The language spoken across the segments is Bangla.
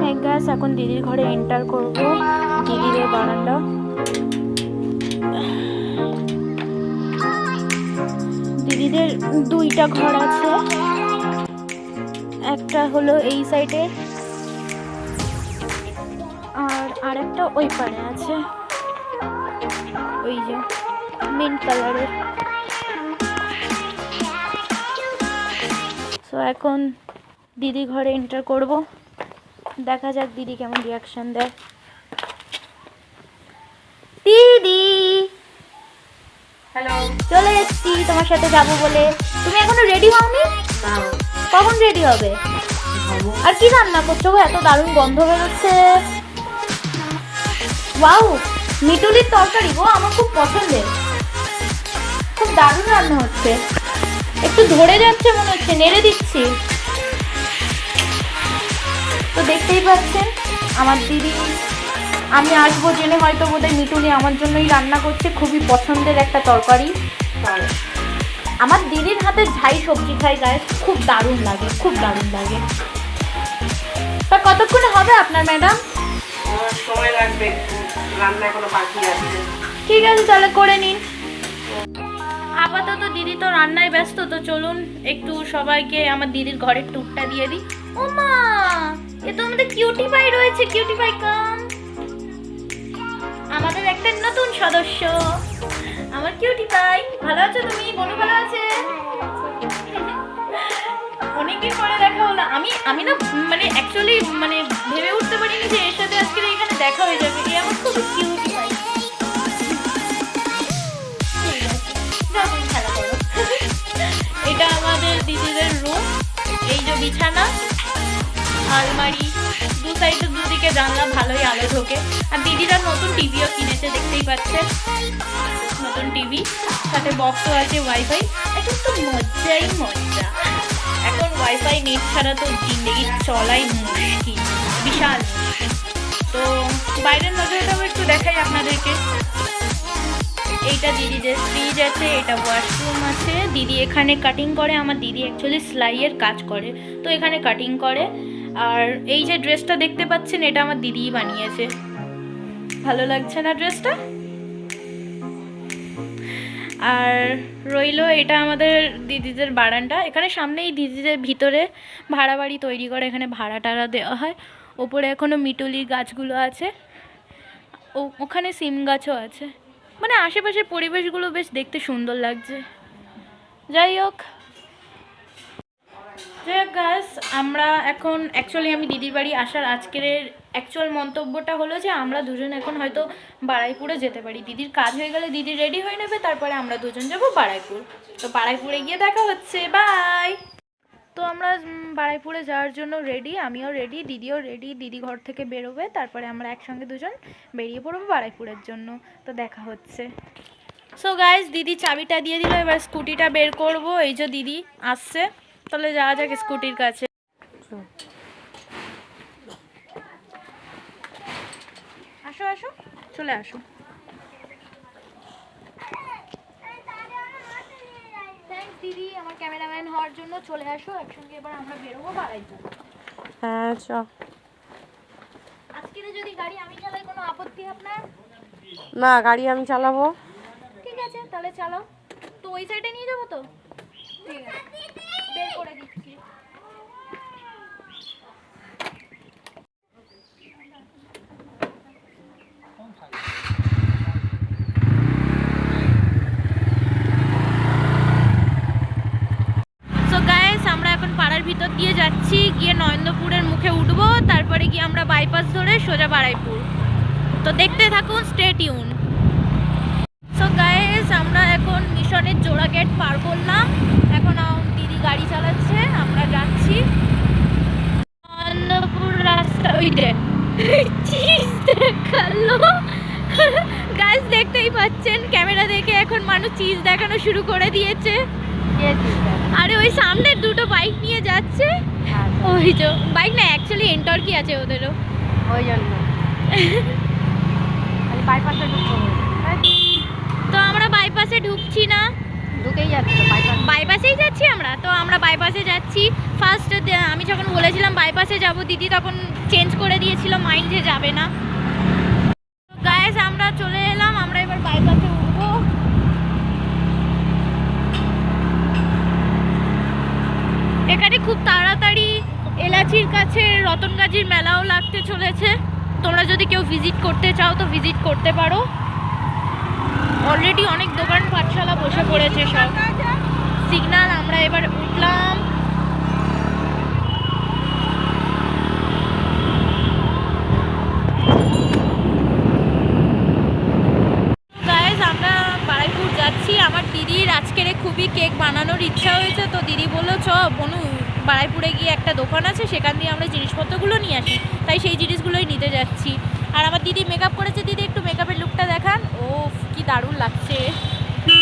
হাই গাইস, এখন দিদির ঘরে এন্টার করব। দিদিদের বারান্দা। দিদিদের দুইটা ঘর আছে, একটা হলো এই সাইডে আর আরেকটা ওই পারে আছে, ওই যে মিন্ট কালারের। সো এখন দিদি ঘরে এন্টার করব, দেখা যাক দিদি কেমন রিয়াকশন দেয়। দিদি হ্যালো, চলে এসেছি তোমার সাথে যাবো বলে। তুমি এখনো রেডি হওনি? কখন রেডি হবে? আর কি রান্না করছো গো? এত দারুণ গন্ধ বেরোচ্ছে। ওয়াও, মিটুলির তরকারি গো, আমার খুব পছন্দের। খুব দারুণ রান্না হচ্ছে। একটু ধরে যাচ্ছে মনে হচ্ছে, নেড়ে দিচ্ছি। তো দেখতেই পাচ্ছেন আমার দিদি, আমি আসবো জেনে হয়তো বোধহয় মিটুলি আমার জন্যই রান্না করছে। খুবই পছন্দের একটা তরকারি। আমার দিদির হাতে ঝাই সবজি খাই গায়ে, খুব দারুণ লাগে, খুব দারুণ লাগে। তা কতক্ষণে হবে আপনার ম্যাডাম? সময় লাগবে, রান্না এখনো বাকি আছে। ঠিক আছে, তাহলে করে নিন। আপাতত দিদি তো রান্নায় ব্যস্ত, তো চলুন একটু সবাইকে আমার দিদির ঘরের টুকটা দিয়ে দিই। ও মা, এ তো আমাদের কিউটি পাই রয়েছে। কিউটি পাই কাম, আমাদের একটা নতুন সদস্য, আমার কিউটি পাই। ভালো আছো তুমি? বনু ভালো আছে? অনেকদিন পরে দেখা হলো। আমি না মানে অ্যাকচুয়ালি মানে ভেবে উঠতে পারিনি যে এর সাথে আজকে এখানে দেখা হয়ে যাবে। এই আমার খুব কিউটি পাই। খেলা করো। এটা আমাদের দিদিদের রুম। এই যে বিছানা, আলমারি, দু সাইডে দুদিকে জানলা, ভালোই আলো ঢোকে। আর দিদিরা নতুন টিভিও কিনেছে, দেখতেই পাচ্ছেন। নতুন টিভি, সাথে বক্সও আছে, ওয়াইফাই। এখন তো মজাই মজা। এখন ওয়াইফাই নেট ছাড়া তো জিন্দগি চলাই মুশকিল, বিশাল। তো বাইরের নজরটাও একটু দেখাই আপনাদেরকে। এইটা দিদিদের ফ্রিজ আছে, এটা ওয়াশরুম আছে। দিদি এখানে কাটিং করে। আমার দিদি অ্যাকচুয়ালি সেলাইয়ের কাজ করে, তো এখানে কাটিং করে। আর এই যে ড্রেসটা দেখতে পাচ্ছেন, এটা আমার দিদিই বানিয়েছে। ভালো লাগছে না ড্রেসটা? আর রইলো এটা আমাদের দিদিদের বারান্দা। এখানে সামনেই দিদিদের ভিতরে ভাড়া বাড়ি তৈরি করে, এখানে ভাড়া টাড়া দেওয়া হয়। ওপরে এখনও মিটুলির গাছগুলো আছে, ওখানে সিম গাছও আছে। মানে আশেপাশের পরিবেশগুলো বেশ দেখতে সুন্দর লাগছে। যাই হোক গাইস, আমরা এখন অ্যাকচুয়ালি আমি দিদির বাড়ি আসার আজকের অ্যাকচুয়াল মন্তব্যটা হলো যে আমরা দুজন এখন হয়তো বারুইপুরে যেতে পারি। দিদির কাজ হয়ে গেলে দিদি রেডি হয়ে নেবে, তারপরে আমরা দুজন যাব বারুইপুর। তো বারুইপুরে গিয়ে দেখা হচ্ছে, বাই। তো আমরা বারুইপুরে যাওয়ার জন্য রেডি, আমিও রেডি, দিদিও রেডি। দিদি ঘর থেকে বেরোবে, তারপরে আমরা একসঙ্গে দুজন বেরিয়ে পড়বো বারুইপুরের জন্য। তো দেখা হচ্ছে। সো গাইস, দিদি চাবিটা দিয়ে দিল, এবার স্কুটিটা বের করব। এই যে দিদি আসছে, তাহলে যাওয়া যাক স্কুটির কাছে। আসো আসো, চলে আসো। থ্যাঙ্কস দিদি আমার ক্যামেরাম্যান হওয়ার জন্য। চলে আসো, একসঙ্গে এবার আমরা বেরোবো বারুইপুর। হ্যাঁ চ। আজকে যদি গাড়ি আমি চালাই, কোনো আপত্তি আপনার? না, গাড়ি আমি চালাবো। ঠিক আছে, তাহলে চালাও। তো ওই সাইডে নিয়ে যাবো তো? ঠিক আছে, বের করে দিচ্ছি। আমরা এখন পাড়ার ভিতর দিয়ে যাচ্ছি, গিয়ে নরেন্দ্রপুরের মুখে উঠবো, তারপরে গিয়ে আমরা বাইপাস ধরে সোজা বারুইপুর। তো দেখতে থাকুন, স্টে টিউন। সো গাইস, আমরা এখন মিশনের জোড়া গেট পার করলাম। এখন দিদি গাড়ি চালাচ্ছে, আমরা যাচ্ছি নরেন্দ্রপুর রাস্তা। ওই যে চিজ দেখালো গাইস, দেখতেই পাচ্ছেন ক্যামেরা দেখে এখন মানুষ চিজ দেখানো শুরু করে দিয়েছে। আরে ওই সামনের দুটো বাইক নিয়ে যাচ্ছে। ওই যে বাইক না, অ্যাকচুয়ালি এন্টর কি আছে ওদেরও, ওই জন্য বাইপাসে ঢুকবো। তো আমরা বাইপাসে ঢুকছি না, ঢুকেই যাচ্ছে বাইপাসেই যাচ্ছি আমরা, তো আমরা বাইপাসে যাচ্ছি। ফার্স্ট আমি যখন বলেছিলাম বাইপাসে যাব, দিদি তখন চেঞ্জ করে দিয়েছিল মাইন্ড, যে যাবে না। গাইস আমরা চলে এলাম, আমরা এবার বাইপাসে উঠবো। এখানে খুব তাড়াতাড়ি এলাচির কাছে রতনগাজির মেলাও লাগতে চলেছে। তোমরা যদি কেউ ভিজিট করতে চাও তো ভিজিট করতে পারো। অলরেডি অনেক দোকান পাঠশালা বসে পড়েছে সব। সিগন্যাল আমরা এবার উঠলাম। গাইস আমরা বারুইপুর যাচ্ছি। আমার দিদির আজকের খুবই কেক বানানোর ইচ্ছা হয়েছে, তো দিদি বললো চ বনু বারুইপুরে গিয়ে একটা দোকান আছে, সেখান দিয়ে আমরা জিনিসপত্রগুলো নিয়ে আসি। তাই সেই জিনিসগুলোই নিতে যাচ্ছি। আর আমার দিদি মেকআপ করেছে। দিদি একটু মেকআপের লুকটা দেখান। ও কি দারুণ লাগছে।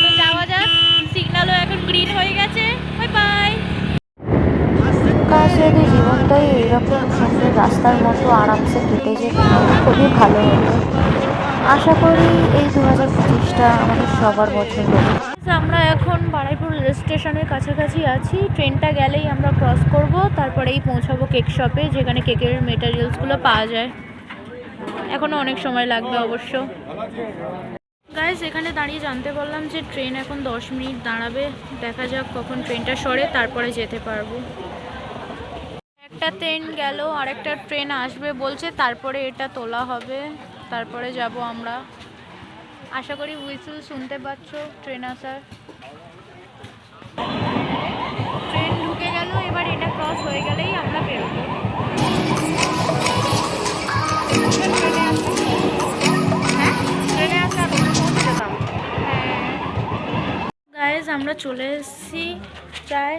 তো যাওয়া যাক। সিগন্যালও এখন গ্রিন হয়ে গেছে। Bye bye. কাজ যদি জীবনটাই এইরকম সুন্দর রাস্তার মতো আরামসে কেটে যেত খুবই ভালো হতো। আশা করি এই 2025টা আমাদের সবার বছর হবে। আমরা এখন বারুইপুর রেল স্টেশনের কাছাকাছি আছি। ট্রেনটা গেলেই আমরা ক্রস করব, তারপরেই পৌঁছাবো কেক শপে, যেখানে কেকের মেটেরিয়ালসগুলো পাওয়া যায়। এখনও অনেক সময় লাগবে অবশ্য। গাইস এখানে দাঁড়িয়ে জানতে পারলাম যে ট্রেন এখন 10 মিনিট দাঁড়াবে। দেখা যাক কখন ট্রেনটা সরে, তারপরে যেতে পারবো। একটা ট্রেন গেল, আরেকটা ট্রেন আসবে বলছে, তারপরে এটা তোলা হবে, তারপরে যাব আমরা। আশা করি হুইসেল শুনতে পাচ্ছ ট্রেন আসার। ট্রেন ঢুকে গেল, এবার এটা ক্রস হয়ে গেলেই আমরা বেরোবো। গাইজ আমরা চলে এসেছি প্রায়,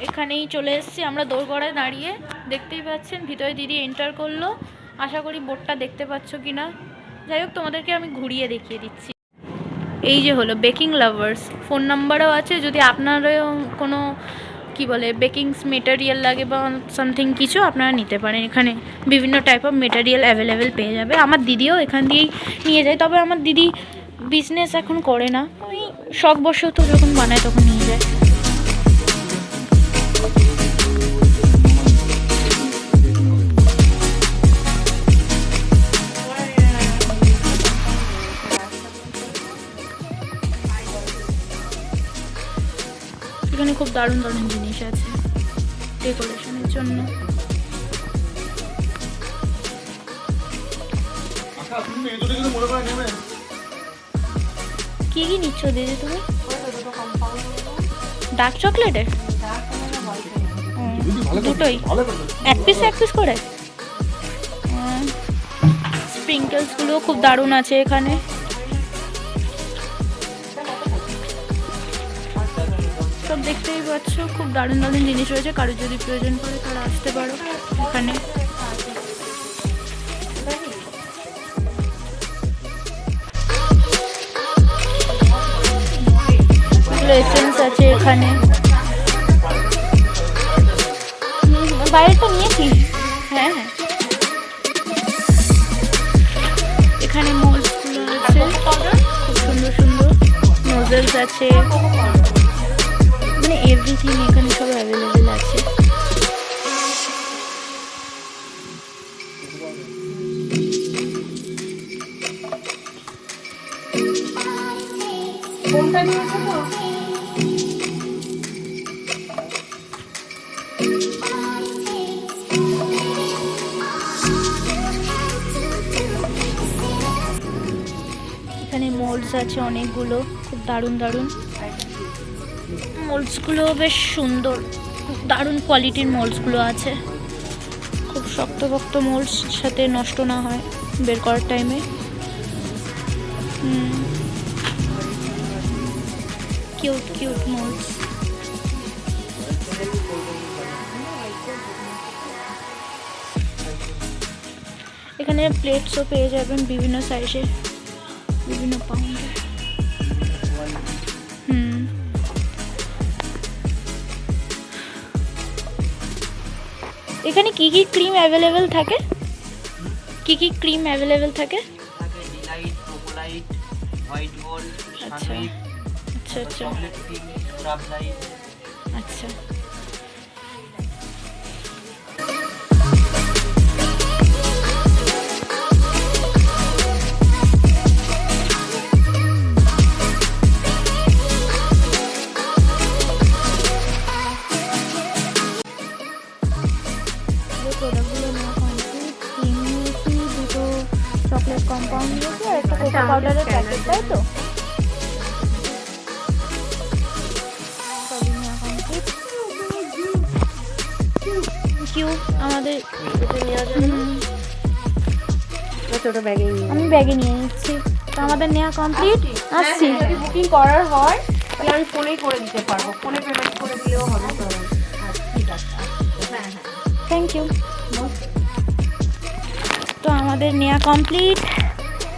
এখানেই চলে এসেছি আমরা দোরগোড়ায় দাঁড়িয়ে। দেখতেই পাচ্ছেন ভিতরে দিদি এন্টার করলো। আশা করি বোর্ডটা দেখতে পাচ্ছ কি না। যাই হোক তোমাদেরকে আমি ঘুরিয়ে দেখিয়ে দিচ্ছি। এই যে হলো বেকিং লাভার্স, ফোন নাম্বারও আছে। যদি আপনারও কোনো কি বলে বেকিংস মেটেরিয়াল লাগে বা সামথিং কিছু, আপনারা নিতে পারেন। এখানে বিভিন্ন টাইপ অফ মেটেরিয়াল অ্যাভেলেবেল পেয়ে যাবে। আমার দিদিও এখান দিয়েই নিয়ে যায়, তবে আমার দিদি বিজনেস এখন করে না, ওই শখবশত যখন বানায় তখন নিয়ে যায়। এখানে খুব দারুণ দারুণ জিনিস আছে ডেকোরেশনের জন্য। কি কি নিচ্ছ দিদি তুমি? ডার্ক চকলেটের দুটোই এক পিস করে। স্প্রিঙ্কেলসগুলো খুব দারুণ আছে এখানে। সব দেখতেই পাচ্ছ, খুব দারুণ দারুণ জিনিস রয়েছে। কারোর যদি প্রয়োজন পড়ে তারা আসতে পারো এখানে। এসেন্স আছে এখানে। বাইরেটা নিয়েছি। হ্যাঁ হ্যাঁ, এখানে মোলসগুলো আছে খুব সুন্দর সুন্দর। নোজেলস আছে, মানে এভরিথিং এখানে সব অ্যাভেলেবেল আছে। কোনটা নিয়েছো তো? এখানে মোল্ডস আছে অনেকগুলো, খুব দারুণ দারুণ। মোল্ডসগুলো বেশ সুন্দর, খুব দারুণ কোয়ালিটির মোল্ডসগুলো আছে। খুব শক্ত মোল্ডস, সাথে নষ্ট না হয় বের করার টাইমে। Cute cute মোল্ডস। এখানে প্লেটসও পেয়ে যাবেন বিভিন্ন সাইজে, বিভিন্ন পাউন্ডে। এখানে কি কি ক্রিম অ্যাভেলেবেল থাকে? কি কি ক্রিম অ্যাভেলেবেল থাকে? ডিলাইট, প্রোপোলাইট, হোয়াইট গোল্ড, আচ্ছা সানলাইট, আচ্ছা আচ্ছা আচ্ছা চকলেট টিম রাব লাইট। আচ্ছা যে প্রোডাক্টগুলো নেওয়া কমপ্লিট, ক্রিম নিয়েছি, দুটো চকলেট কম্পাউন্ড নিয়েছি আর একটা কোকো পাউডারের প্যাকেট, তাই তো? সবই নেওয়া কমপ্লিট। Thank you. আমাদের এটা নেওয়া যাবে না? ছোট ব্যাগে আমি ব্যাগে নিয়ে নিচ্ছি। তো আমাদের নেওয়া কমপ্লিট, আসছি। যদি বুকিং করার হয় তাহলে আমি ফোনেই করে দিতে পারবো, ফোনে পেমেন্ট করে দিলেও হবে। ঠিক আছে, হ্যাঁ হ্যাঁ। Thank you. তো আমাদের নেওয়া কমপ্লিট।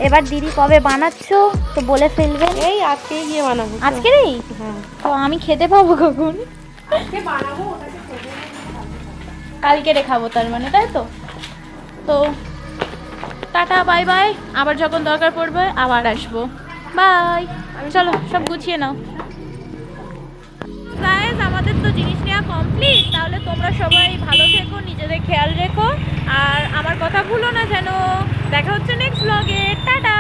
এবার দিদি কবে বানাচ্ছো তো বলে ফেলবেন। এই আজকেই গিয়ে বানাবো। আজকেরই? হ্যাঁ, তো আমি খেতে পাবো কখন? আজকে বানাবো, ওটাকে করে কালকে দেখাবো তার মানে, তাই তো? তো টাটা, বাই বাই। আবার যখন দরকার পড়বে আবার আসবো। বাই। চলো সব গুছিয়ে নাও। গাইস, আমাদের তো জিনিস নেওয়া কমপ্লিট। তাহলে তোমরা সবাই ভালো থেকো, নিজেদের খেয়াল রেখো, আর আমার কথা ভুলো না যেন। দেখা হচ্ছে নেক্সট ব্লগে। টাটা।